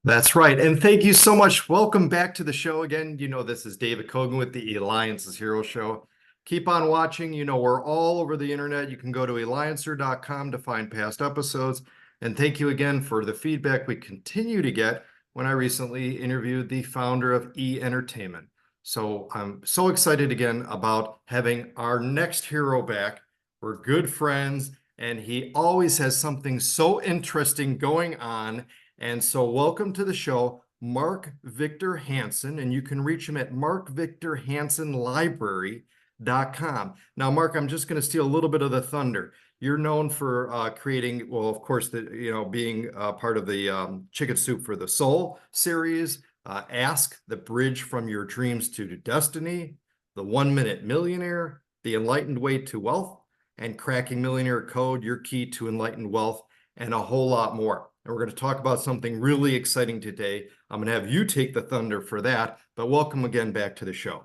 That's right. And thank you so much. Welcome back to the show again. This is David Cogan with the Eliances Heroes Show. Keep on watching. We're all over the internet. You can go to eliancer.com to find past episodes. And thank you again for the feedback we continue to get when I recently interviewed the founder of E-Entertainment. So I'm so excited again about having our next hero back. We're good friends, and he always has something so interesting going on. And so welcome to the show, Mark Victor Hansen, and you can reach him at markvictorhansenlibrary.com. Now, Mark, I'm just going to steal a little bit of the thunder. You're known for creating, well, of course, being part of the Chicken Soup for the Soul series, Ask the Bridge from Your Dreams to Destiny, The 1 Minute Millionaire, The Enlightened Way to Wealth, and Cracking Millionaire Code, Your Key to Enlightened Wealth, and a whole lot more. And we're going to talk about something really exciting today. I'm going to have you take the thunder for that, but welcome again back to the show.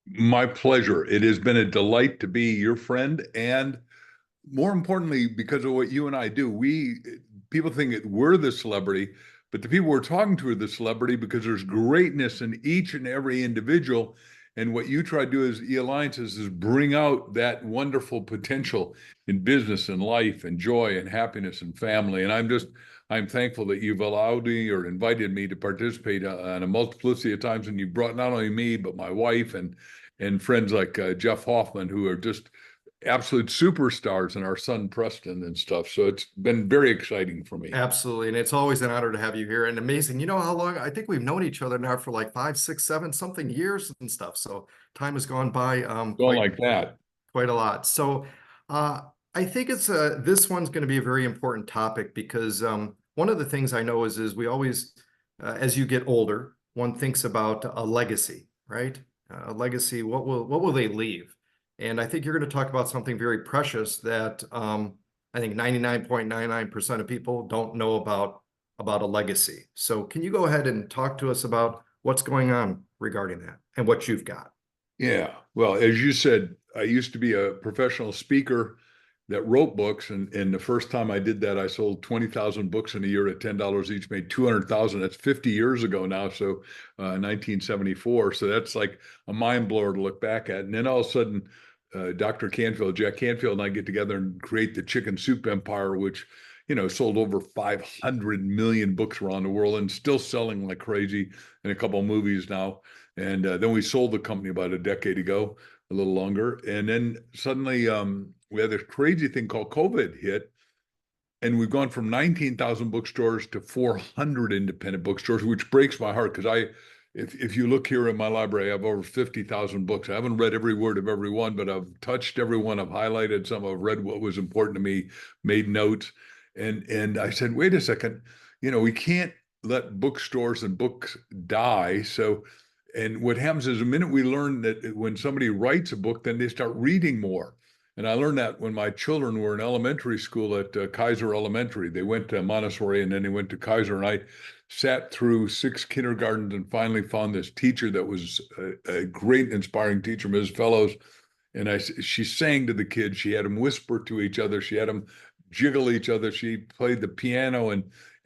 My pleasure. It has been a delight to be your friend, and more importantly, because of what you and I do, people think that we're the celebrity, but the people we're talking to are the celebrity because there's greatness in each and every individual. And what you try to do as E-Alliances is bring out that wonderful potential in business and life and joy and happiness and family. And I'm thankful that you've allowed me or invited me to participate on a multiplicity of times. And you brought not only me, but my wife and friends like Jeff Hoffman, who are just absolute superstars, and our son Preston and stuff. So it's been very exciting for me. Absolutely. And it's always an honor to have you here. And amazing. You know how long I think we've known each other now for like 5, 6, 7 something years and stuff. So time has gone by Going like that. quite a lot. So uh, I think this one's going to be a very important topic because one of the things I know is we always, as you get older, one thinks about a legacy, right? A legacy. What will they leave? And I think you're going to talk about something very precious that I think 99.99% of people don't know about a legacy. So can you go ahead and talk to us about what's going on regarding that and what you've got? Yeah. Well, as you said, I used to be a professional speaker that wrote books. And the first time I did that, I sold 20,000 books in a year at $10 each, made 200,000. That's 50 years ago now. So 1974. So that's like a mind blower to look back at. And then all of a sudden, Jack Canfield and I get together and create the Chicken Soup Empire, which, sold over 500 million books around the world and still selling like crazy in a couple of movies now. And then we sold the company about a decade ago, a little longer. And then suddenly we had this crazy thing called COVID hit. And we've gone from 19,000 bookstores to 400 independent bookstores, which breaks my heart because if you look here in my library, I have over 50,000 books. I haven't read every word of every one, but I've touched every one. I've highlighted some. I've read what was important to me, made notes. And I said, wait a second, we can't let bookstores and books die. And what happens is the minute we learn that when somebody writes a book, then they start reading more. And I learned that when my children were in elementary school at Kaiser Elementary. They went to Montessori and then they went to Kaiser. And I sat through 6 kindergartens and finally found this teacher that was a great, inspiring teacher, Ms. Fellows. And she sang to the kids. She had them whisper to each other. She had them jiggle each other. She played the piano and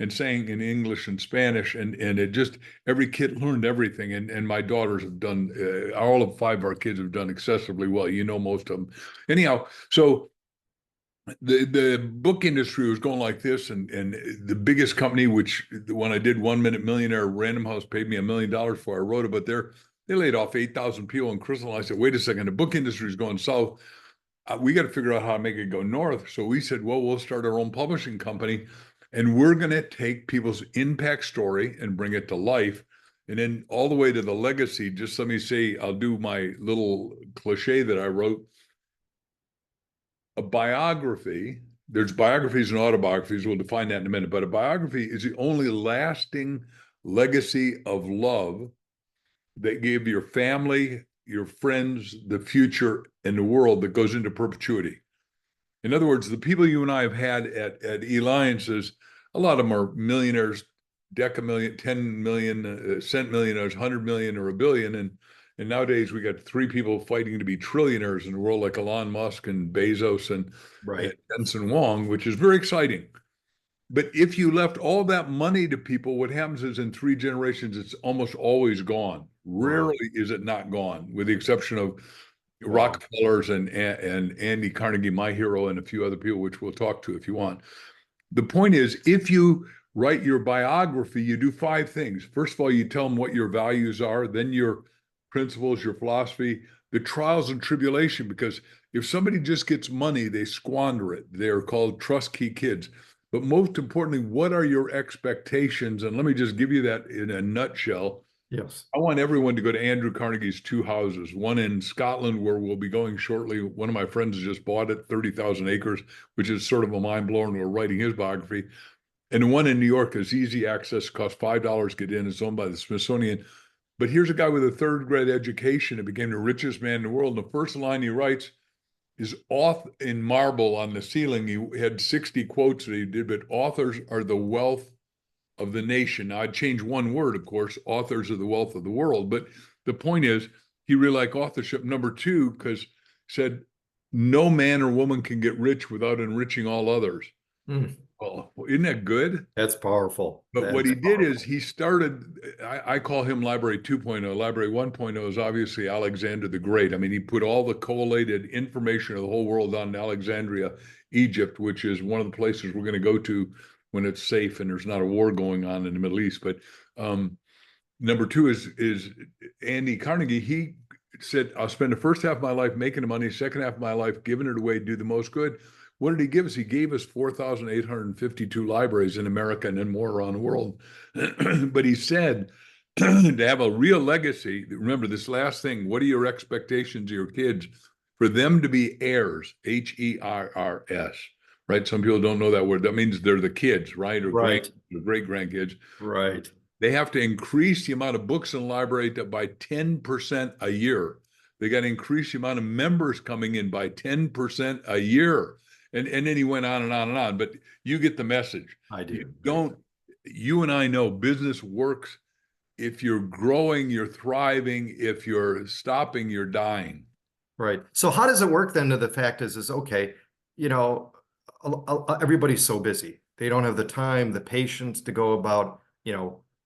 sang in English and Spanish. And it just, every kid learned everything. And my daughters have done, all of 5 of our kids have done excessively well. Most of them. Anyhow, so the book industry was going like this, and the biggest company, which when I did 1 Minute Millionaire, Random House paid me $1 million for I wrote it, but they laid off 8,000 people. And Crystal and I said, wait a second, the book industry is going south. We got to figure out how to make it go north. So we said, well, we'll start our own publishing company, and we're going to take people's impact story and bring it to life. And then all the way to the legacy. Just let me say, I'll do my little cliche that I wrote. A biography, there's biographies and autobiographies. We'll define that in a minute. But a biography is the only lasting legacy of love that gave your family, your friends, the future, and the world that goes into perpetuity. In other words, the people you and I have had at Eliances, a lot of them are millionaires, decamillion, 10 million, cent millionaires, 100 million, or a billion. And nowadays we got 3 people fighting to be trillionaires in the world, like Elon Musk and Bezos and Right. Jensen Huang, which is very exciting. But if you left all that money to people, what happens is in 3 generations, it's almost always gone. Wow. Rarely is it not gone, with the exception of Wow. Rockefellers and Andy Carnegie, my hero, and a few other people, which we'll talk to if you want. The point is, if you write your biography, you do 5 things. First of all, you tell them what your values are, then your principles, your philosophy, the trials and tribulation, because if somebody just gets money, they squander it. They're called trust key kids. But most importantly, what are your expectations? And let me just give you that in a nutshell. Yes. I want everyone to go to Andrew Carnegie's 2 houses, one in Scotland, where we'll be going shortly. One of my friends has just bought it, 30,000 acres, which is sort of a mind blown. We're writing his biography. And the one in New York is easy access, costs $5 to get in. It's owned by the Smithsonian. But here's a guy with a 3rd-grade education that became the richest man in the world. And the first line he writes is auth in marble on the ceiling. He had 60 quotes that he did, but authors are the wealth of the nation. Now, I'd change one word, of course, authors are the wealth of the world. But the point is, he really liked authorship. Number 2, because said, no man or woman can get rich without enriching all others. Mm. Well, isn't that good? That's powerful. But what That's he did is powerful. he started, I call him Library 2.0. Library 1.0 is obviously Alexander the Great. I mean, he put all the collated information of the whole world on Alexandria, Egypt, which is one of the places we're going to go to when it's safe and there's not a war going on in the Middle East. But number 2 is Andy Carnegie. He said, I'll spend the first half of my life making the money, second half of my life giving it away, do the most good. What did he give us? He gave us 4,852 libraries in America and then more around the world. But he said, to have a real legacy, remember this last thing, what are your expectations of your kids? For them to be heirs, H-E-R-R-S, right? Some people don't know that word. That means they're the kids, right? Or Right. great-grandkids. Right. They have to increase the amount of books in the library by 10% a year. They got to increase the amount of members coming in by 10% a year. And then he went on and on and on. But you get the message. I You do. don't, you and I know business works. If you're growing, you're thriving. If you're stopping, you're dying. Right. So how does it work then? To the fact is okay, you know, everybody's so busy. They don't have the time, the patience to go about,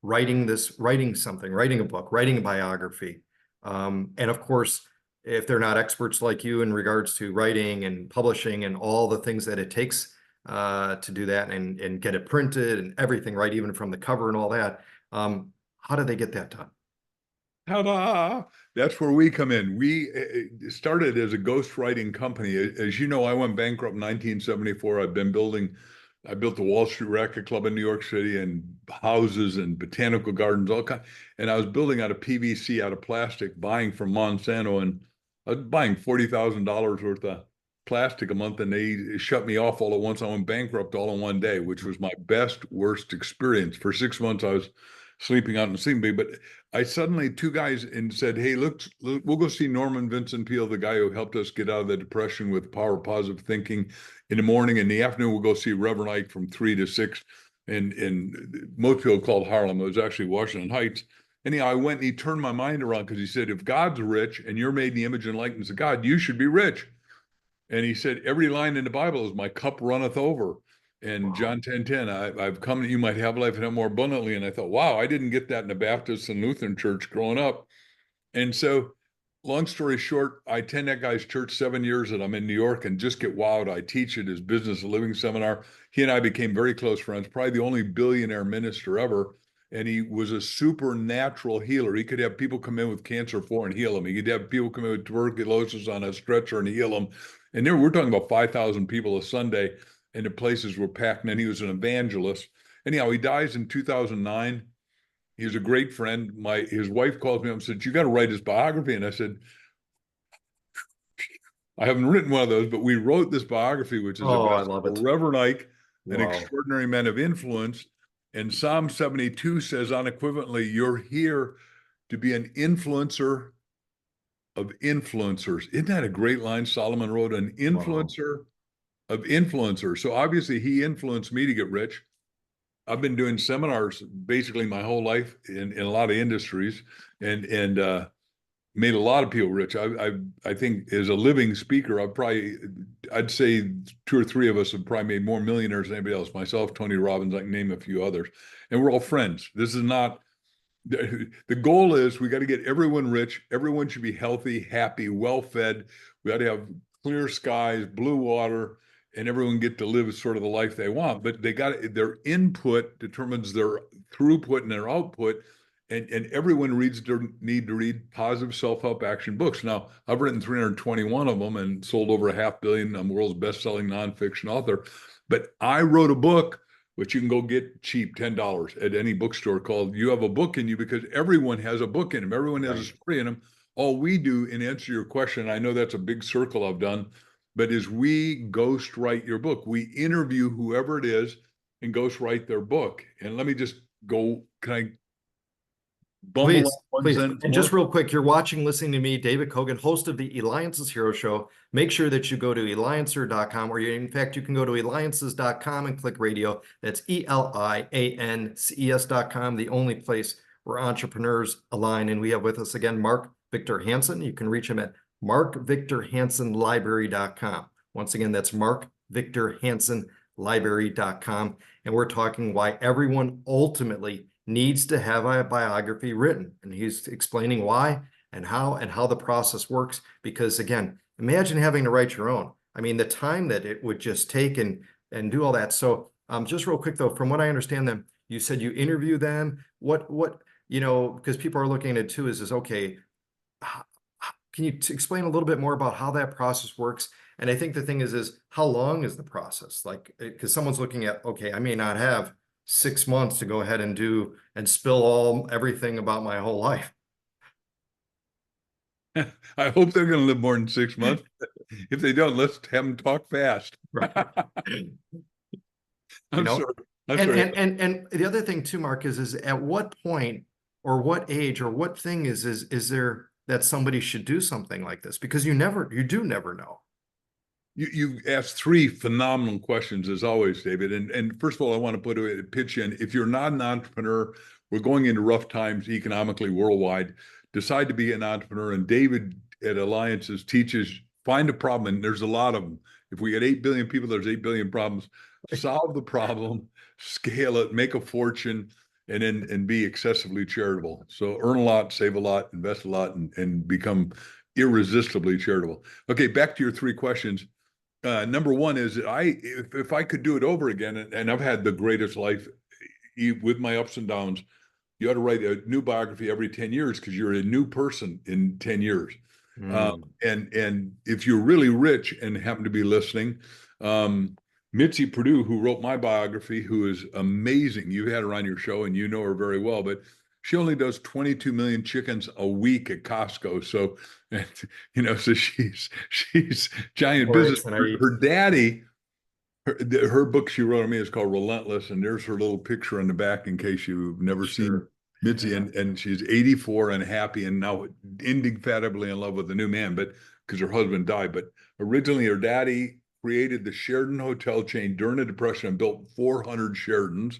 writing something, writing a book, writing a biography. And of course, if they're not experts like you in regards to writing and publishing and all the things that it takes to do that and get it printed and everything, right, even from the cover and all that, how do they get that done? Ta-da! That's where we come in. We started as a ghostwriting company. As you know, I went bankrupt in 1974. I built the Wall Street Racket Club in New York City and houses and botanical gardens, all kind. And I was building out of PVC, out of plastic, buying from Monsanto, and I was buying $40,000 worth of plastic a month, and they shut me off all at once. I went bankrupt all in one day, which was my best, worst experience. For 6 months, I was sleeping out in the sleeping bag, but I suddenly, 2 guys and said, hey, look, we'll go see Norman Vincent Peale, the guy who helped us get out of the depression with power of positive thinking. In the morning, in the afternoon, we'll go see Reverend Ike from 3 to 6. And most people called Harlem. It was actually Washington Heights. Anyhow, I went and he turned my mind around because he said, if God's rich and you're made in the image and likeness of God, you should be rich. And he said, every line in the Bible is my cup runneth over. And Wow. John 10:10, I've come that you might have life and have more abundantly. And I thought, wow, I didn't get that in the Baptist and Lutheran church growing up. And so, long story short, I attend that guy's church 7 years and I'm in New York and just get wowed. I teach at his business living seminar. He and I became very close friends, probably the only billionaire minister ever. And he was a supernatural healer. He could have people come in with cancer for and heal them. He could have people come in with tuberculosis on a stretcher and heal them. And we're talking about 5,000 people a Sunday, and the places were packed. And then he was an evangelist. Anyhow, he dies in 2009. He was a great friend. His wife called me up and said, you got to write his biography. And I said, I haven't written one of those, but we wrote this biography, which is Oh, I about love it. Reverend Ike, an Wow. extraordinary man of influence. And Psalm 72 says unequivocally, you're here to be an influencer of influencers. Isn't that a great line Solomon wrote? An influencer of influencers. So obviously he influenced me to get rich. I've been doing seminars basically my whole life in a lot of industries. And made a lot of people rich. I think as a living speaker, I'd say two or three of us have probably made more millionaires than anybody else. Myself, Tony Robbins, I can name a few others, and we're all friends. This is not the goal is we got to get everyone rich. Everyone should be healthy, happy, well-fed. We got to have clear skies, blue water, and everyone get to live sort of the life they want. But they got their input determines their throughput and their output. And everyone need to read positive self-help action books. Now, I've written 321 of them and sold over 500 million. I'm the world's best-selling nonfiction author. But I wrote a book which you can go get cheap, $10 at any bookstore, called You Have a Book in You, because everyone has a book in them. Everyone has a story in them. All we do, in answer to your question, I know that's a big circle I've done, but is we ghostwrite your book. We interview whoever it is and ghostwrite their book. And let me just go, can I bumble Please, on one please. sentence And more? just real quick, you're watching, listening to me, David Cogan, host of the Eliances Heroes Show. Make sure that you go to eliancer.com, or in fact, you can go to eliances.com and click radio. That's ELIANCES.com, the only place where entrepreneurs align. And we have with us again, Mark Victor Hansen. You can reach him at markvictorhansenlibrary.com. Once again, that's markvictorhansenlibrary.com. And we're talking why everyone ultimately needs to have a biography written. And he's explaining why and how the process works. Because again, imagine having to write your own. I mean, the time that it would just take and do all that. So just real quick though, from what I understand them, you said you interview them. What, because people are looking at it too, is okay, can you explain a little bit more about how that process works? And I think the thing is how long is the process? Like, because someone's looking at, okay, I may not have 6 months to go ahead and do and spill everything about my whole life. I hope they're going to live more than 6 months. If they don't, let's have them talk fast. Right. I'm sorry. And the other thing too, Mark, is at what point or what age or what thing is there that somebody should do something like this? Because you do never know. You asked three phenomenal questions as always, David. And first of all, I want to put a pitch in. If you're not an entrepreneur, we're going into rough times economically worldwide. Decide to be an entrepreneur. And David at Eliances teaches, find a problem. And there's a lot of them. If we get 8 billion people, there's 8 billion problems. Solve the problem, scale it, make a fortune, and be excessively charitable. So earn a lot, save a lot, invest a lot, and become irresistibly charitable. Okay, back to your three questions. Number one is if I could do it over again, and I've had the greatest life with my ups and downs, you ought to write a new biography every 10 years because you're a new person in 10 years. And if you're really rich and happen to be listening, Mitzi Perdue, who wrote my biography, who is amazing. You had her on your show and you know her very well, but she only does 22 million chickens a week at Costco. So, so she's giant business. Her daddy, her book she wrote on me is called Relentless. And there's her little picture on the back in case you've never seen Mitzi. Yeah. And she's 84 and happy and now indefatigably in love with a new man, but because her husband died. But originally her daddy created the Sheraton hotel chain during the Depression and built 400 Sheratons.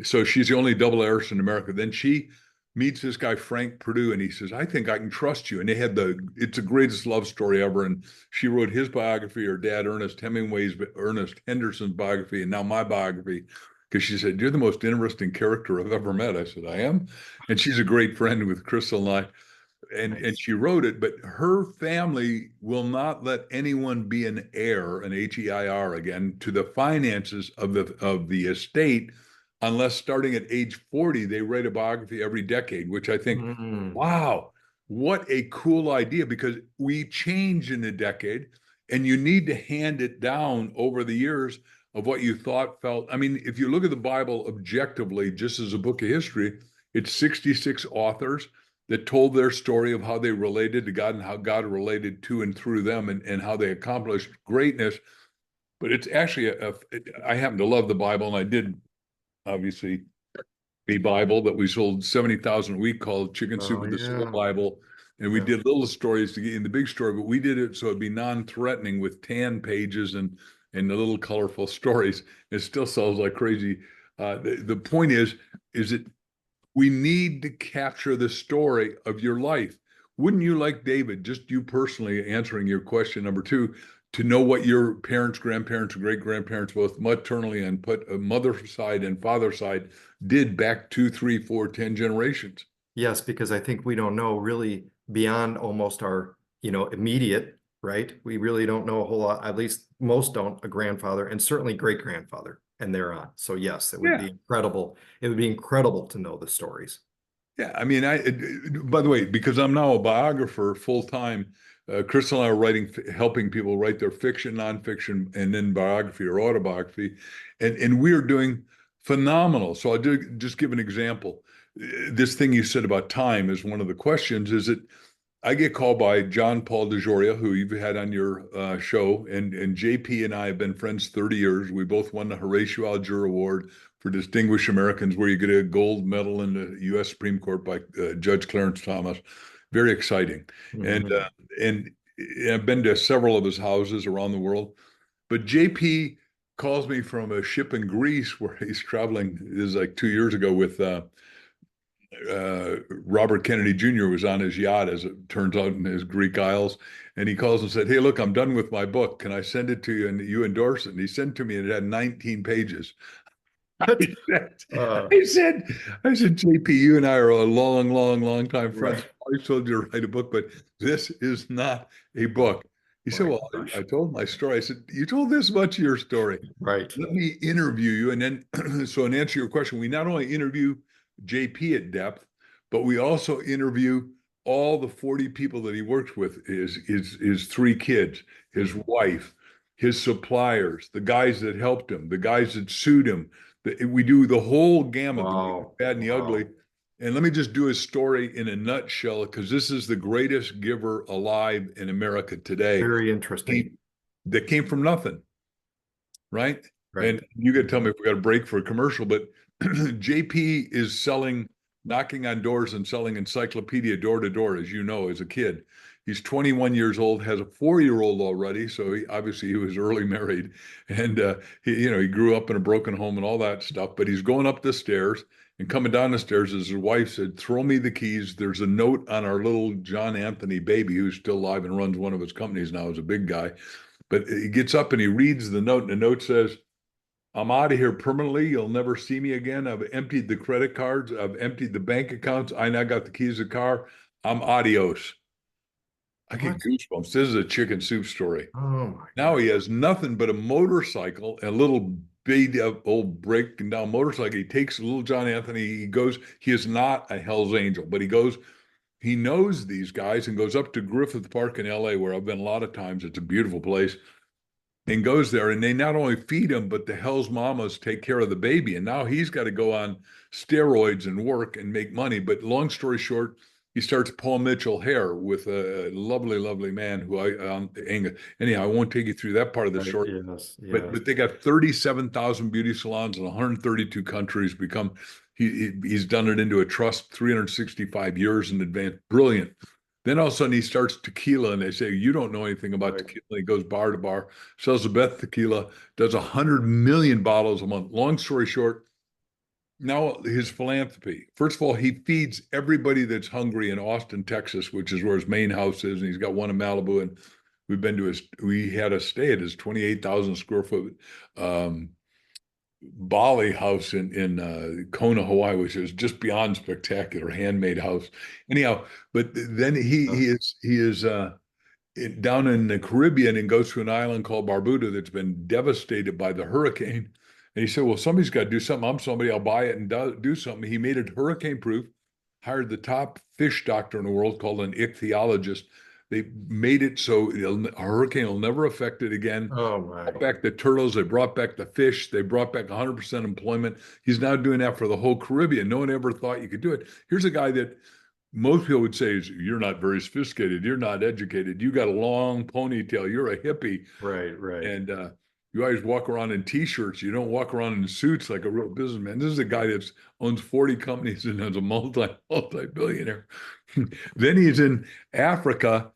So she's the only double heiress in America. Then she meets this guy, Frank Perdue, and he says, I think I can trust you. And it's the greatest love story ever. And she wrote his biography, her dad, Ernest Henderson's biography, and now my biography, because she said, you're the most interesting character I've ever met. I said, I am. And she's a great friend with Crystal and I. And she wrote it, but her family will not let anyone be an heir, an HEIR again, to the finances of the estate unless starting at age 40, they write a biography every decade, which I think, wow, what a cool idea, because we change in a decade and you need to hand it down over the years of what you thought, felt. I mean, if you look at the Bible objectively, just as a book of history, it's 66 authors that told their story of how they related to God and how God related to and through them and how they accomplished greatness. But it's actually, I happen to love the Bible, and I did obviously a Bible that we sold 70,000 a week called Chicken Soup with the Soul Bible. And we did little stories to get in the big story, but we did it so it'd be non-threatening with tan pages and the little colorful stories. It still sells like crazy. The point is that we need to capture the story of your life. wouldn't you like, David, just you personally answering your question number two, to know what your parents, grandparents, great grandparents, both maternally and put a mother side and father side did back 2, 3, 4, 10 generations? Yes, because I think we don't know really beyond almost our, immediate, right? We really don't know a whole lot, at least most don't, a grandfather and certainly great grandfather and thereon. So yes, it would Yeah. be incredible. It would be incredible to know the stories. Yeah, I mean, by the way, because I'm now a biographer full time, Chris and I are writing, helping people write their fiction, nonfiction, and then biography or autobiography, and we are doing phenomenal. So just give an example. This thing you said about time is one of the questions. Is it? I get called by John Paul DeJoria, who you've had on your show, and JP and I have been friends 30 years. We both won the Horatio Alger Award for Distinguished Americans, where you get a gold medal in the U.S. Supreme Court by Judge Clarence Thomas. Very exciting. And Mhm. and I've been to several of his houses around the world. But JP calls me from a ship in Greece where he's traveling. This is like 2 years ago with Robert Kennedy Jr. was on his yacht, as it turns out, in his Greek Isles. And he calls and said, "Hey, look, I'm done with my book. Can I send it to you and you endorse it?" And he sent it to me and it had 19 pages. I What? said, Uh, I said, JP, you and I are a long, long, long time friends. right, I told you to write a book, but this is not a book. He said, right, "Well, I gosh, told my story." I said, "You told this much of your story. right, Let me interview you." And then, so in answer to your question, we not only interview JP at depth, but we also interview all the 40 people that he works with, his three kids, his Mhm. wife, his suppliers, the guys that helped him, the guys that sued him. We do the whole gamut, the good, the Wow, bad, and the ugly. wow, And let me just do his story in a nutshell, because this is the greatest giver alive in America today. very interesting, He that came from nothing, right? right, And you got to tell Mhm. me if we got a break for a commercial, but JP is selling, knocking on doors and selling encyclopedia door to door, as you know, as a kid. He's 21 years old, has a 4-year-old already, so obviously he was early married, and he grew up in a broken home and all that stuff. But he's going up the stairs and coming down the stairs as his wife said, "Throw me the keys. There's a note on our little John Anthony baby, who's still alive and runs one of his companies now as a big guy." But he gets up and he reads the note, and the note says, "I'm out of here permanently. You'll never see me again. I've emptied the credit cards. I've emptied the bank accounts. I now got the keys to the car. I'm adios." I get What? goosebumps. This is a chicken soup story. Oh my Now God, he has nothing but a motorcycle, a little beat up old breaking down motorcycle. He takes little John Anthony. He goes, he is not a Hell's Angel, but he knows these guys and goes up to Griffith Park in LA, where I've been a lot of times. It's a beautiful place, and goes there, and they not only feed him, but the Hell's Mamas take care of the baby. And now he's got to go on steroids and work and make money. But long story short, he starts Paul Mitchell Hair with a lovely, lovely man who anyhow, I won't take you through that part of the right, story. yes, But yes, they got 37,000 beauty salons in 132 countries. He's done it into a trust 365 years in advance. Brilliant. Then all of a sudden he starts tequila, and they say, "You don't know anything about right, tequila." He goes bar to bar, sells the best tequila, does 100 million bottles a month. Long story short, now his philanthropy. First of all, he feeds everybody that's hungry in Austin, Texas, which is where his main house is, and he's got one in Malibu. And we had a stay at his 28,000 square foot Bali house in Kona, Hawaii, which is just beyond spectacular, handmade house. Anyhow, but then uh, he is down in the Caribbean and goes to an island called Barbuda that's been devastated by the hurricane. And he said, "Well, somebody's got to do something. I'm somebody. I'll buy it and do something." He made it hurricane proof, hired the top fish doctor in the world called an ichthyologist. They made it so a hurricane will never affect it again. oh my, Brought back the turtles. They brought back the fish. They brought back 100% employment. He's now doing that for the whole Caribbean. No one ever thought you could do it. Here's a guy that most people would say is, "You're not very sophisticated. You're not educated. You got a long ponytail. You're a hippie, right, right, and you always walk around in t-shirts. You don't walk around in suits like a real businessman." This is a guy that owns 40 companies and is a multi-billionaire. Then he's in Africa,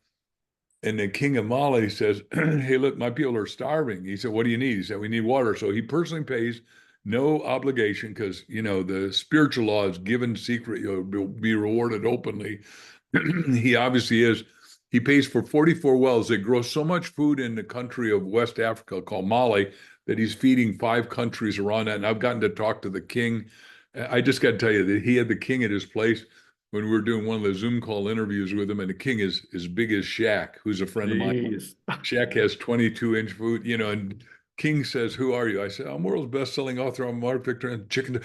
and the king of Mali says, "Hey, look, my people are starving." He said, "What do you need?" He said, "We need water." So he personally pays, no obligation, because the spiritual law is given secret, you'll be rewarded openly. He obviously is. He pays for 44 wells. They grow so much food in the country of West Africa called Mali that he's feeding 5 countries around that. And I've gotten to talk to the king. I just got to tell you that he had the king at his place when we were doing one of the Zoom call interviews with him. And the king is as big as Shaq, who's a friend of mine. Jeez. Shaq has 22-inch food, and King says, "Who are you?" I said, "I'm world's best-selling author. I'm Mark Victor and chicken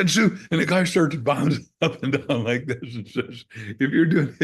soup." And the guy starts bouncing up and down like this and says, "If you're doing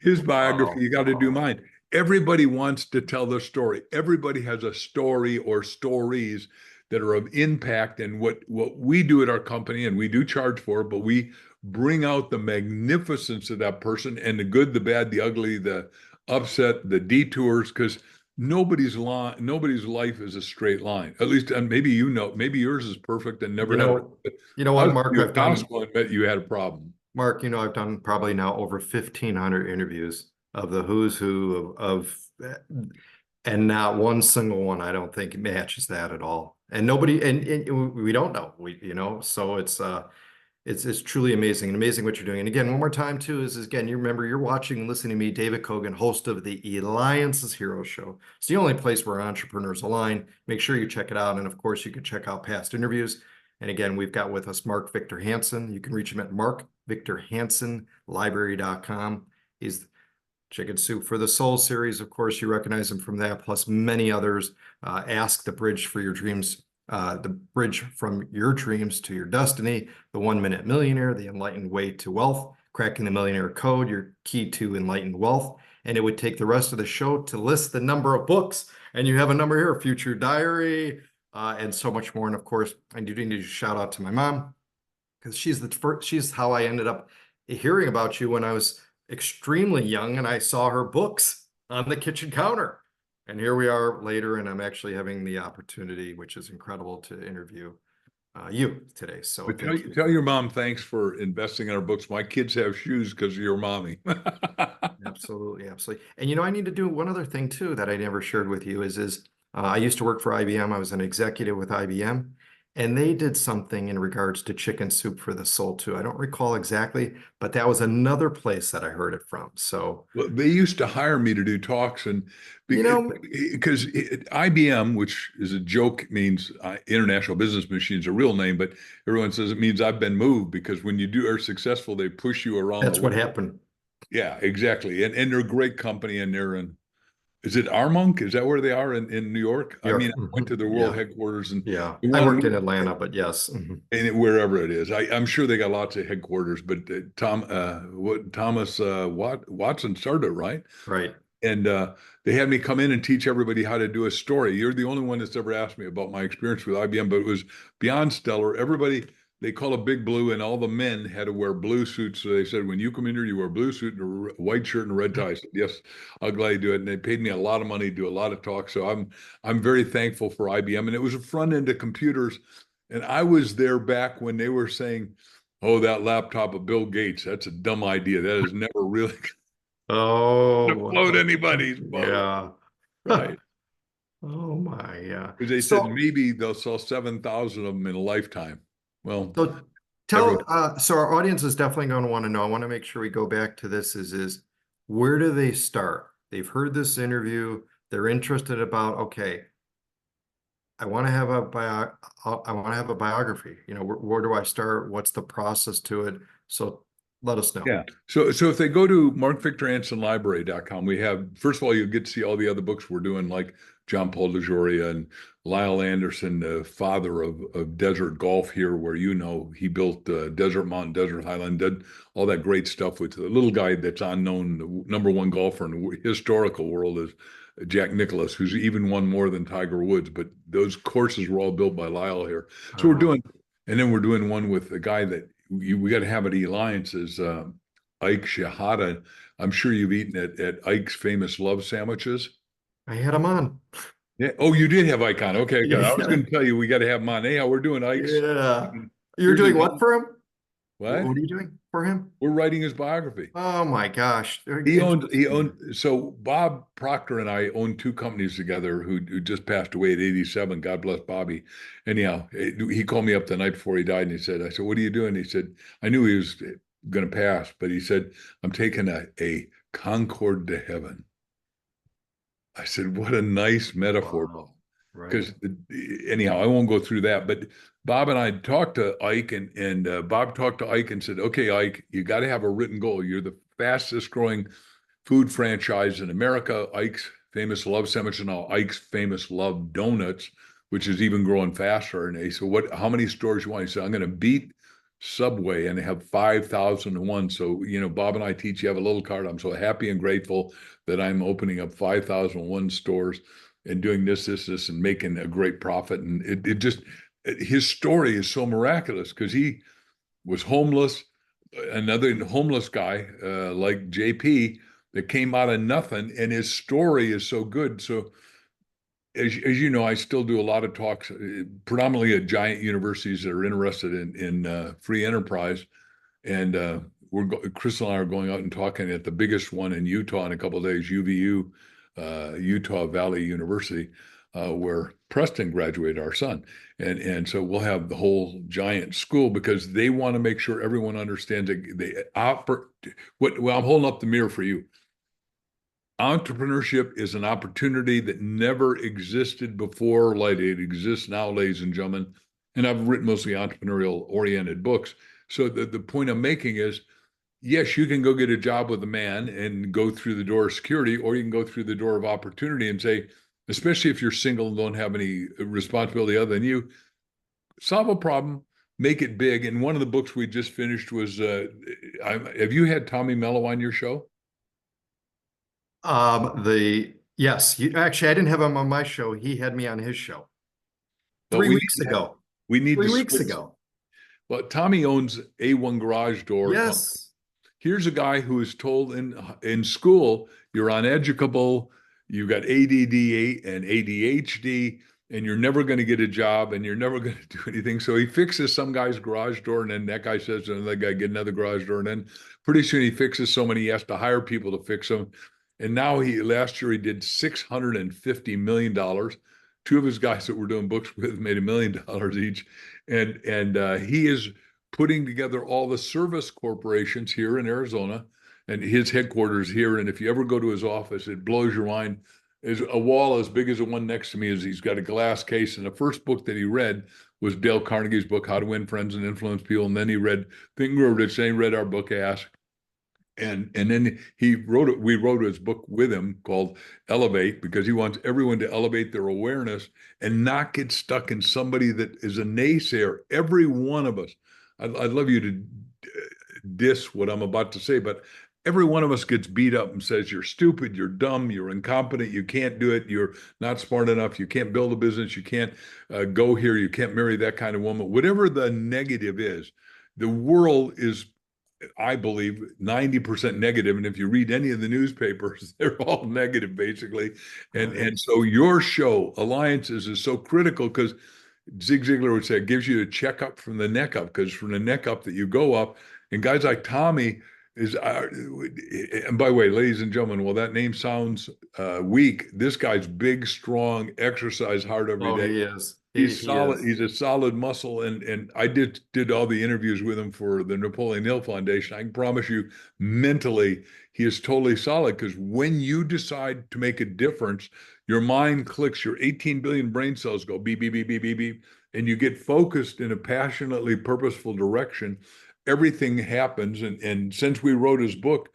his biography, Wow. you got to do mine." Everybody wants to tell their story. Everybody has a story or stories that are of impact. And what we do at our company, and we do charge for, but we bring out the magnificence of that person and the good, the bad, the ugly, the upset, the detours, because nobody's life is a straight line. At least, and maybe maybe yours is perfect and never You had know, a. you know I what, was Mark, in I've done, hospital and met you had a problem. Mark, I've done probably now over 1,500 interviews of the who's who and not one single one I don't think matches that at all. And nobody, and we don't know, so it's truly amazing and amazing what you're doing. And again, one more time too, is again, you remember you're watching and listening to me, David Cogan, host of the Eliances Heroes Show. It's the only place where entrepreneurs align. Make sure you check it out. And of course, you can check out past interviews. And again, we've got with us Mark Victor Hansen. You can reach him at markvictorhansenlibrary.com. He's Chicken Soup for the Soul series. Of course, you recognize him from that, plus many others. Ask the Bridge for Your Dreams, the bridge from your dreams to your destiny, the 1 Minute Millionaire, the enlightened way to wealth, cracking the millionaire code, your key to enlightened wealth. And it would take the rest of the show to list the number of books. And you have a number here, Future Diary, and so much more. And of course, I do need to shout out to my mom, because she's how I ended up hearing about you when I was extremely young and I saw her books on the kitchen counter. And here we are later, and I'm actually having the opportunity, which is incredible, to interview you today. So But thank you. tell your mom thanks for investing in our books. My kids have shoes because of your mommy. Absolutely, absolutely. And I need to do one other thing too that I never shared with you is I used to work for IBM. I was an executive with IBM, and they did something in regards to Chicken Soup for the Soul too. I don't recall exactly, but that was another place that I heard it from. So, Well, they used to hire me to do talks, and you know, because IBM, which is a joke, means International Business Machines, a real name, but everyone says it means I've been moved, because when you are successful, they push you around the that's world. what happened. Yeah, exactly. And they're a great company, and they're in, is it Armonk? Is that where they are in New York? I Yeah. mean, I went to their world Yeah. headquarters, and Yeah. the I worked in one, Atlanta, but yes. Mhm. and wherever it is, I'm sure they got lots of headquarters. But Thomas Watson started it, right? Right. And they had me come in and teach everybody how to do a story. You're the only one that's ever asked me about my experience with IBM, but it was beyond stellar. Everybody, they call it Big Blue, and all the men had to wear blue suits. So they said, when you come in here, you wear a blue suit and a white shirt and a red tie. I said, yes, I'll gladly do it. And they paid me a lot of money to do a lot of talks. So I'm very thankful for IBM. And it was a front end of computers. And I was there back when they were saying, "Oh, that laptop of Bill Gates, that's a dumb idea. That is never really to Oh, float wow. anybody's boat," Yeah. right? Oh my, yeah. Because they said So, maybe they'll sell 7,000 of them in a lifetime. Well, so everyone, so our audience is definitely going to want to know. I want to make sure we go back to this is where do they start? They've heard this interview. They're interested about, okay, I want to have I want to have a biography. Where do I start? What's the process to it? So let us know. yeah. So if they go to markvictorhansenlibrary.com, we have, first of all, you'll get to see all the other books we're doing, like John Paul DeJoria and Lyle Anderson, the father of desert golf here, where he built Desert Mountain, Desert Highland, did all that great stuff with the little guy that's unknown. The number one golfer in the historical world is Jack Nicklaus, who's even won more than Tiger Woods. But those courses were all built by Lyle here. So Uh, and then we're doing one with a guy that we got to have at Eliances, Ike Shahada. I'm sure you've eaten at Ike's famous love sandwiches. I had them on. Yeah. Oh, you did have Icon. Okay, good. I was Yeah. going to tell you we got to have him on. Anyhow, we're doing Ike's. Yeah. You're Here's a doing what for him? what? What are you doing for him? We're writing his biography. Oh my gosh. He owned, so Bob Proctor and I owned 2 companies together who just passed away at 87. God bless Bobby. Anyhow, he called me up the night before he died, and I said, "What are you doing?" He said, I knew he was going to pass, but he said, I'm taking a Concorde to heaven. I said, what a nice metaphor. Wow. Right. Because anyhow, I won't go through that. But Bob and I talked to Ike, and Bob talked to Ike and said, okay, Ike, you got to have a written goal. You're the fastest growing food franchise in America. Ike's famous love sandwich, and now Ike's famous love donuts, which is even growing faster. And he said, how many stores you want? He said, I'm going to beat Subway and have 5,001. So, Bob and I teach, you have a little card. I'm so happy and grateful that I'm opening up 5,001 stores and doing this, and making a great profit. And his story is so miraculous because he was homeless, another homeless guy like JP that came out of nothing, and his story is so good. So as you know, I still do a lot of talks, predominantly at giant universities that are interested in free enterprise. And Crystal and I are going out and talking at the biggest one in Utah in a couple of days, UVU, Utah Valley University, where Preston graduated, our son. And so we'll have the whole giant school because they want to make sure everyone understands that I'm holding up the mirror for you. Entrepreneurship is an opportunity that never existed before, like it exists now, ladies and gentlemen. And I've written mostly entrepreneurial-oriented books. So the point I'm making is, yes, you can go get a job with a man and go through the door of security, or you can go through the door of opportunity and say, especially if you're single and don't have any responsibility other than you, solve a problem, make it big. And one of the books we just finished was, have you had Tommy Mello on your show? Yes, actually, I didn't have him on my show. He had me on his show But 3 weeks ago. We need 3 weeks switch. ago. Well, Tommy owns A1 Garage Door. Yes. Here's a guy who is told in school, you're uneducable, you've got ADD and ADHD, and you're never going to get a job, and you're never going to do anything. So he fixes some guy's garage door, and then that guy says to another guy, get another garage door. And then pretty soon he fixes so many, he has to hire people to fix them. And now last year he did $650 million. Two of his guys that we're doing books with made $1 million each. And he is putting together all the service corporations here in Arizona, and his headquarters here. And if you ever go to his office, it blows your mind. There's a wall as big as the one next to me. He's got a glass case. And the first book that he read was Dale Carnegie's book, How to Win Friends and Influence People. And then he read Think and Grow Rich. Then he read our book, Ask. And then we wrote his book with him called Elevate, because he wants everyone to elevate their awareness and not get stuck in somebody that is a naysayer. Every one of us, I'd love you to diss what I'm about to say, but every one of us gets beat up and says, you're stupid, you're dumb, you're incompetent, you can't do it, you're not smart enough, you can't build a business, you can't go here, you can't marry that kind of woman. Whatever the negative is, the world is, I believe, 90% negative. And if you read any of the newspapers, they're all negative, basically. And so your show, Alliances, is so critical because Zig Ziglar would say it gives you a checkup from the neck up, because from the neck up that you go up. And guys like Tommy is, and by the way, ladies and gentlemen, well, that name sounds weak. This guy's big, strong, exercise hard every day. He is. He's solid. Is. He's a solid muscle, and I did all the interviews with him for the Napoleon Hill Foundation. I can promise you, mentally, he is totally solid, because when you decide to make a difference, your mind clicks, your 18 billion brain cells go beep, beep, beep, beep, beep, beep, and you get focused in a passionately purposeful direction. Everything happens. And since we wrote his book,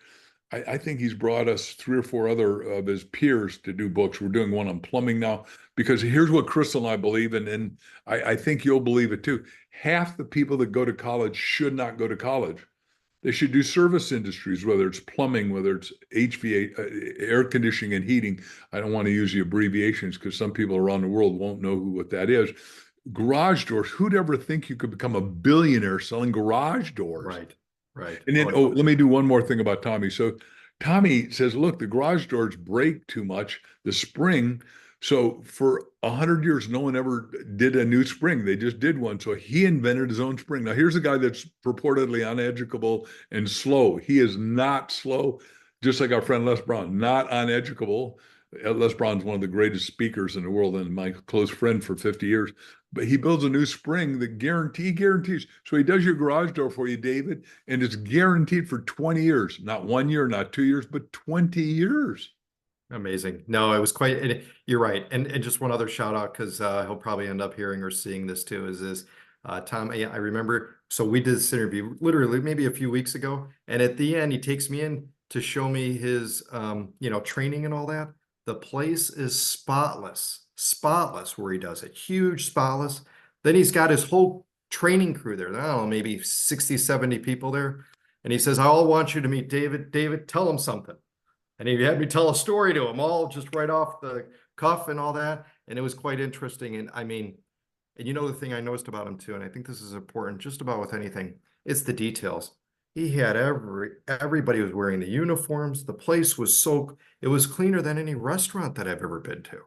I think he's brought us 3 or 4 other of his peers to do books. We're doing one on plumbing now, because here's what Crystal and I believe, and I think you'll believe it too. Half the people that go to college should not go to college. They should do service industries, whether it's plumbing, whether it's HVAC, air conditioning and heating. I don't want to use the abbreviations because some people around the world won't know what that is. Garage doors. Who'd ever think you could become a billionaire selling garage doors? Right. And then, let me do one more thing about Tommy. So Tommy says, look, the garage doors break too much, the spring. So for 100 years, no one ever did a new spring. They just did one. So he invented his own spring. Now, here's a guy that's purportedly uneducable and slow. He is not slow, just like our friend Les Brown, not uneducable. Les Brown's one of the greatest speakers in the world and my close friend for 50 years. But he builds a new spring that guarantees. So he does your garage door for you, David, and it's guaranteed for 20 years. Not 1 year, not 2 years, but 20 years. Amazing. No, it was quite, and you're right. And just one other shout out, because he'll probably end up hearing or seeing this too, is this Tom, I remember, so we did this interview literally maybe a few weeks ago. And at the end, he takes me in to show me his, training and all that. The place is spotless where he does it. Huge, spotless. Then he's got his whole training crew there. I don't know, maybe 60, 70 people there. And he says, I all want you to meet David. David, tell him something. And he had me tell a story to him all just right off the cuff and all that. And it was quite interesting. And I mean, and the thing I noticed about him too, and I think this is important just about with anything, it's the details. He had everybody was wearing the uniforms. The place was it was cleaner than any restaurant that I've ever been to.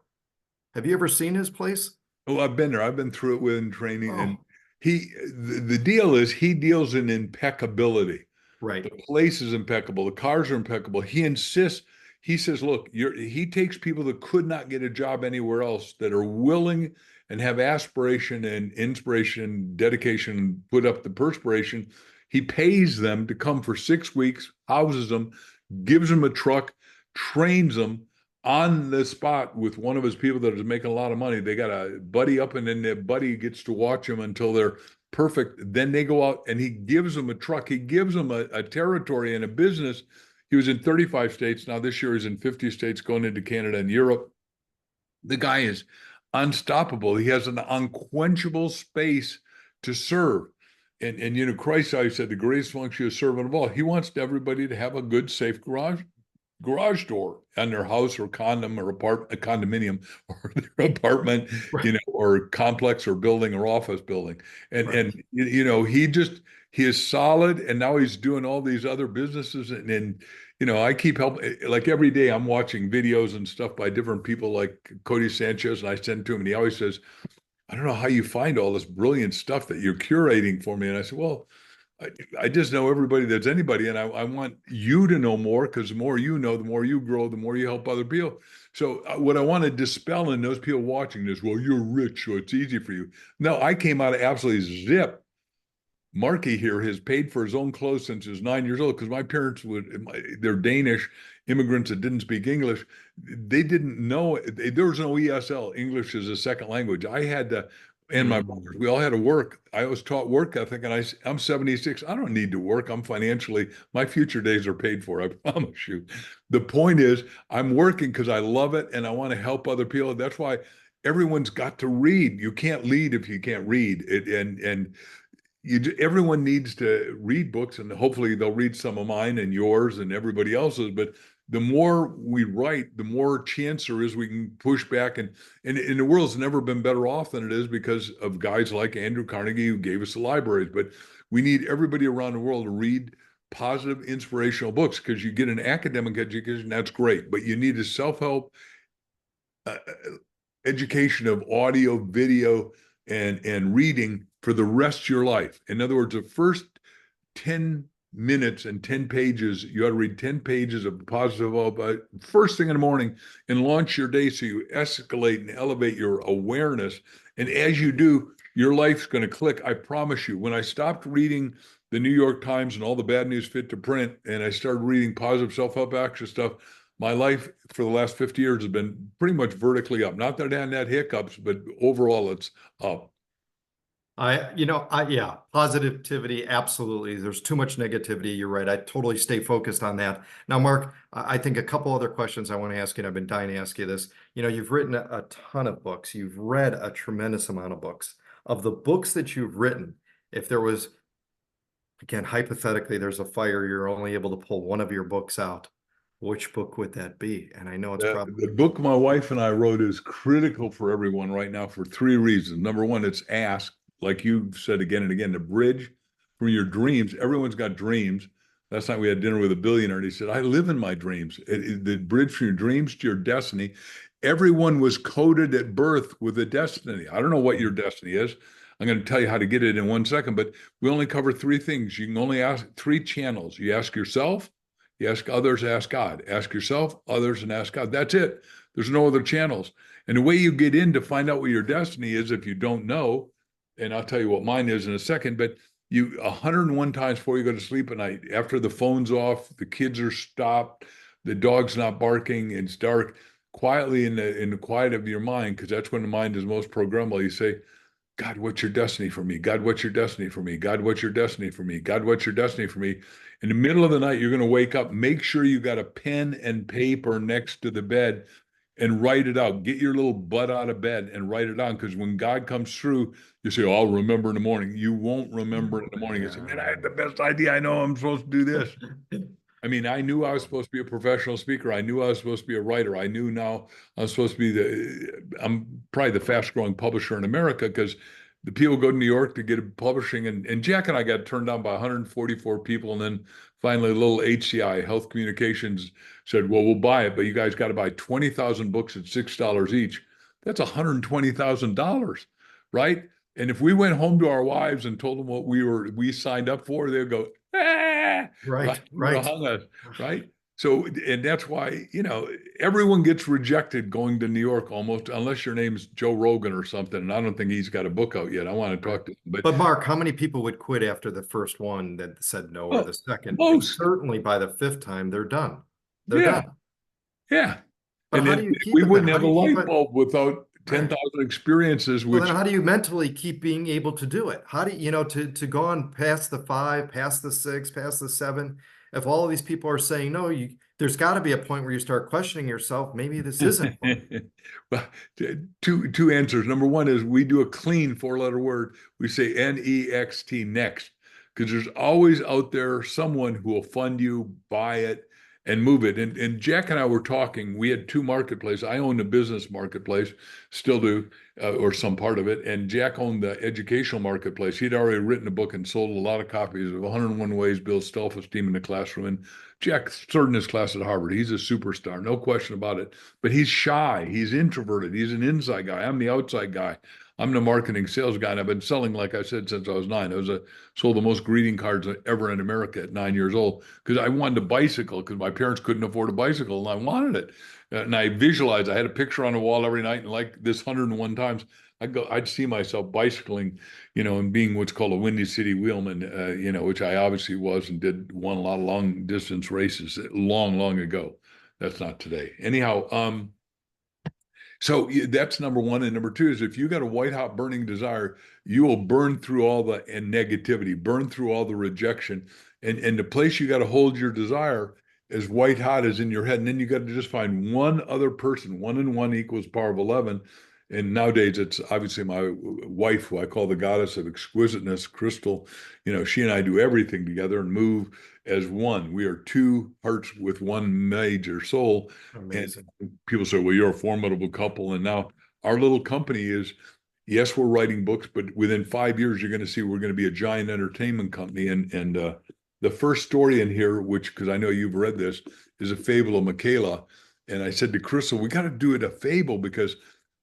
Have you ever seen his place? Oh, I've been there. I've been through it with training. And Oh, the deal is he deals in impeccability. right, The place is impeccable. The cars are impeccable. He insists, he says, look, he takes people that could not get a job anywhere else that are willing and have aspiration and inspiration, dedication, put up the perspiration. He pays them to come for 6 weeks, houses them, gives them a truck, trains them on the spot with one of his people that is making a lot of money. They got a buddy up, and then the buddy gets to watch them until they're perfect. Then they go out and he gives them a truck. He gives them a territory and a business. He was in 35 states. Now this year he's in 50 states, going into Canada and Europe. The guy is unstoppable. He has an unquenchable space to serve. And Christ, I said, the greatest function is servant of all. He wants everybody to have a good, safe garage door on their house or condom or condominium or their apartment, right, or complex or building or office building. And right. and he is solid, and now he's doing all these other businesses. And I keep helping, like every day I'm watching videos and stuff by different people like Cody Sanchez, and I send to him, and he always says, I don't know how you find all this brilliant stuff that you're curating for me. And I said, well, I just know everybody that's anybody, and I want you to know more, because the more you know, the more you grow, the more you help other people. So what I want to dispel in those people watching this, well, you're rich, so it's easy for you. No, I came out of absolutely zip. Marky here has paid for his own clothes since he was 9 years old, because my parents they're Danish immigrants that didn't speak English. They didn't know, there was no ESL, English as a second language. I had to, and my brothers, we all had to work. I was taught work ethic, and I'm 76. I don't need to work. I'm financially, my future days are paid for, I promise you. The point is, I'm working because I love it and I want to help other people. That's why everyone's got to read. You can't lead if you can't read it. And everyone needs to read books, and hopefully they'll read some of mine and yours and everybody else's. But the more we write, the more chance there is we can push back. And the world's never been better off than it is because of guys like Andrew Carnegie, who gave us the libraries. But we need everybody around the world to read positive, inspirational books, because you get an academic education, that's great, but you need a self-help education of audio, video, and reading for the rest of your life. In other words, the first 10 minutes and 10 pages, you ought to read 10 pages of positive first thing in the morning, and launch your day so you escalate and elevate your awareness. And as you do, your life's going to click. I promise you. When I stopped reading the New York Times and all the bad news fit to print, and I started reading positive self-help action stuff, my life for the last 50 years has been pretty much vertically up. Not that I hadn't had hiccups, but overall it's up. Yeah, positivity, absolutely. There's too much negativity. You're right. I totally stay focused on that. Now, Mark, I think a couple other questions I want to ask you, and I've been dying to ask you this. You've written a ton of books. You've read a tremendous amount of books. Of the books that you've written, if there was, again, hypothetically, there's a fire, you're only able to pull one of your books out, which book would that be? And I know it's The probably, book my wife and I wrote is critical for everyone right now for 3 reasons. Number one, it's ask, like you've said again and again, the bridge from your dreams. Everyone's got dreams. Last night we had dinner with a billionaire, and he said, I live in my dreams. The bridge from your dreams to your destiny. Everyone was coded at birth with a destiny. I don't know what your destiny is. I'm going to tell you how to get it in 1 second, but we only cover 3 things. You can only ask 3 channels. You ask yourself, you ask others, ask God. Ask yourself, others, and ask God. That's it. There's no other channels. And the way you get in to find out what your destiny is, if you don't know, and I'll tell you what mine is in a second, but you 101 times before you go to sleep at night, after the phone's off, the kids are stopped, the dog's not barking, it's dark, quietly in the quiet of your mind, because that's when the mind is most programmable, you say, God, what's your destiny for me? God, what's your destiny for me? God, what's your destiny for me? God, what's your destiny for me? In the middle of the night, you're going to wake up. Make sure you got a pen and paper next to the bed and write it out. Get your little butt out of bed and write it down. Because when God comes through, you say, oh, I'll remember in the morning. You won't remember in the morning. You say, man, I had the best idea. I know I'm supposed to do this. I mean, I knew I was supposed to be a professional speaker. I knew I was supposed to be a writer. I knew now I was supposed to be I'm probably the fast growing publisher in America, because the people go to New York to get publishing. And Jack and I got turned down by 144 people. And then finally, a little HCI, Health Communications, said, well, we'll buy it, but you guys got to buy 20,000 books at $6 each. That's $120,000, right? And if we went home to our wives and told them what we signed up for, they'd go, ah, Right, right, hung us, right? So, and that's why, everyone gets rejected going to New York almost, unless your name's Joe Rogan or something. And I don't think he's got a book out yet. I want to talk to him. But Mark, how many people would quit after the first one that said no, or the second? And most, certainly by the fifth time, they're done. They're yeah, done. yeah. But And how then do you keep we it then? wouldn't How have do a you keep light it? bulb without 10,000 experiences, Well, which, then how do you mentally keep being able to do it? How do you, to go on past the 5, past the 6, past the 7? If all of these people are saying no, there's got to be a point where you start questioning yourself. Maybe this isn't fun. well, two answers. Number one is we do a clean 4-letter word. We say NEXT, next, because there's always out there someone who will fund you, buy it, and move it. And Jack and I were talking. We had 2 marketplaces. I owned a business marketplace, still do, or some part of it. And Jack owned the educational marketplace. He'd already written a book and sold a lot of copies of 101 Ways Build Self-Esteem in the Classroom. And Jack's third in his class at Harvard. He's a superstar, no question about it. But he's shy. He's introverted. He's an inside guy. I'm the outside guy. I'm the marketing sales guy, and I've been selling, like I said, since I was 9. Sold the most greeting cards ever in America at 9 years old, because I wanted a bicycle, because my parents couldn't afford a bicycle, and I wanted it. And I visualized, I had a picture on the wall every night, and like this 101 times, I'd see myself bicycling, and being what's called a Windy City wheelman, which I obviously was, and won a lot of long distance races long, long ago. That's not today. Anyhow, so that's number one. And number two is, if you got a white hot burning desire, you will burn through all the negativity, burn through all the rejection. And the place you got to hold your desire as white hot as in your head. And then you got to just find one other person. 1 and 1 equals power of 11. And nowadays it's obviously my wife, who I call the goddess of exquisiteness, Crystal. She and I do everything together and move as one. We are 2 hearts with one major soul. Amazing. And people say, well, you're a formidable couple. And now our little company is, yes, we're writing books, but within 5 years, you're going to see we're going to be a giant entertainment company. And the first story in here, which, because I know you've read this, is a fable of Michaela. And I said to Crystal, we got to do it a fable, because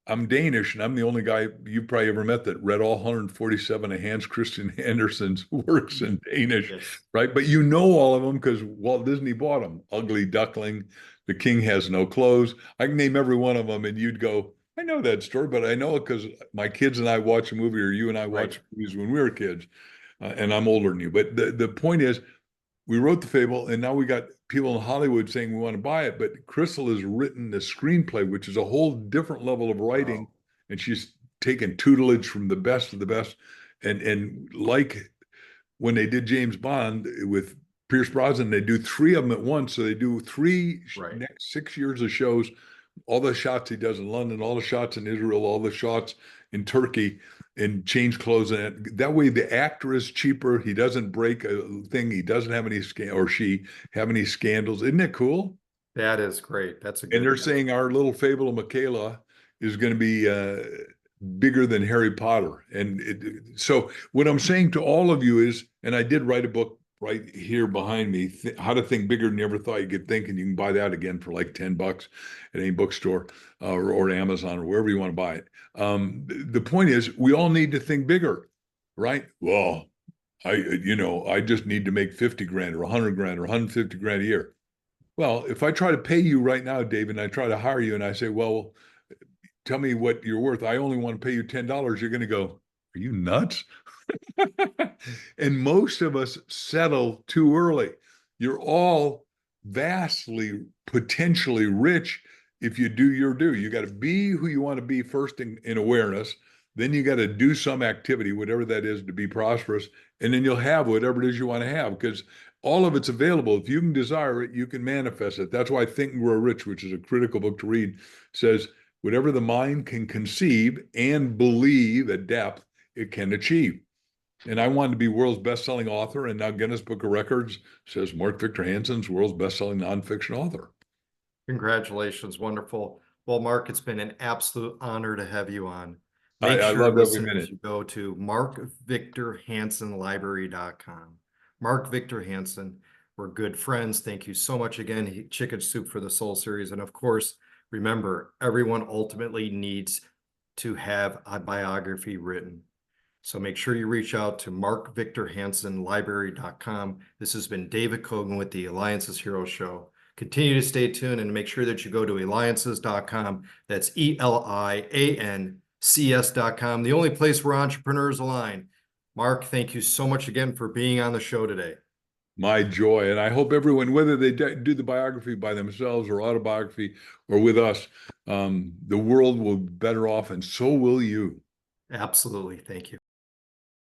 I'm Danish, and I'm the only guy you've probably ever met that read all 147 of Hans Christian Andersen's works in Danish, Yes. right? But you know all of them because Walt Disney bought them. Ugly Duckling, The King Has No Clothes. I can name every one of them, and you'd go, I know that story, but I know it because my kids and I watched a movie, or you and I watched movies when we were kids, and I'm older than you. But the point is, we wrote the fable, and now we got people in Hollywood saying we want to buy it. But Crystal has written the screenplay, which is a whole different level of writing. Wow. And she's taken tutelage from the best of the best. And like when they did James Bond with Pierce Brosnan, they do 3 of them at once. So they do 3 next 6 years of shows, all the shots he does in London, all the shots in Israel, all the shots in Turkey, and change clothes. And that way the actor is cheaper. He doesn't break a thing. He doesn't have any or she have any scandals. Isn't it cool? That is great. That's a good. And they're saying our little fable of Michaela is going to be bigger than Harry Potter. And so what I'm saying to all of you is, and I did write a book right here behind me, How to Think Bigger Than You Ever Thought You Could Think, and you can buy that again for like $10 at any bookstore or Amazon or wherever you want to buy it. The point is, we all need to think bigger, right? Well, I just need to make 50 grand or 100 grand or 150 grand a year. Well, if I try to pay you right now, David, and I try to hire you and I say, well, tell me what you're worth. I only want to pay you $10. You're going to go, are you nuts? And most of us settle too early. You're all vastly potentially rich if you do your due. You got to be who you want to be first in awareness. Then you got to do some activity, whatever that is, to be prosperous. And then you'll have whatever it is you want to have, because all of it's available. If you can desire it, you can manifest it. That's why Think and Grow Rich, which is a critical book to read, says whatever the mind can conceive and believe at depth, it can achieve. And I wanted to be world's best-selling author, and now Guinness Book of Records says Mark Victor Hansen's world's best-selling nonfiction author. Congratulations. Wonderful. Well, Mark, it's been an absolute honor to have you on. Make I sure, love every listeners, minute. you go to markvictorhansenlibrary.com. Mark Victor Hansen, we're good friends. Thank you so much again, Chicken Soup for the Soul series. And of course, remember, everyone ultimately needs to have a biography written. So make sure you reach out to markvictorhansenlibrary.com. This has been David Cogan with the Eliances Heroes Show. Continue to stay tuned and make sure that you go to eliances.com. That's ELIANCS.com, the only place where entrepreneurs align. Mark, thank you so much again for being on the show today. My joy. And I hope everyone, whether they do the biography by themselves or autobiography or with us, the world will be better off, and so will you. Absolutely. Thank you.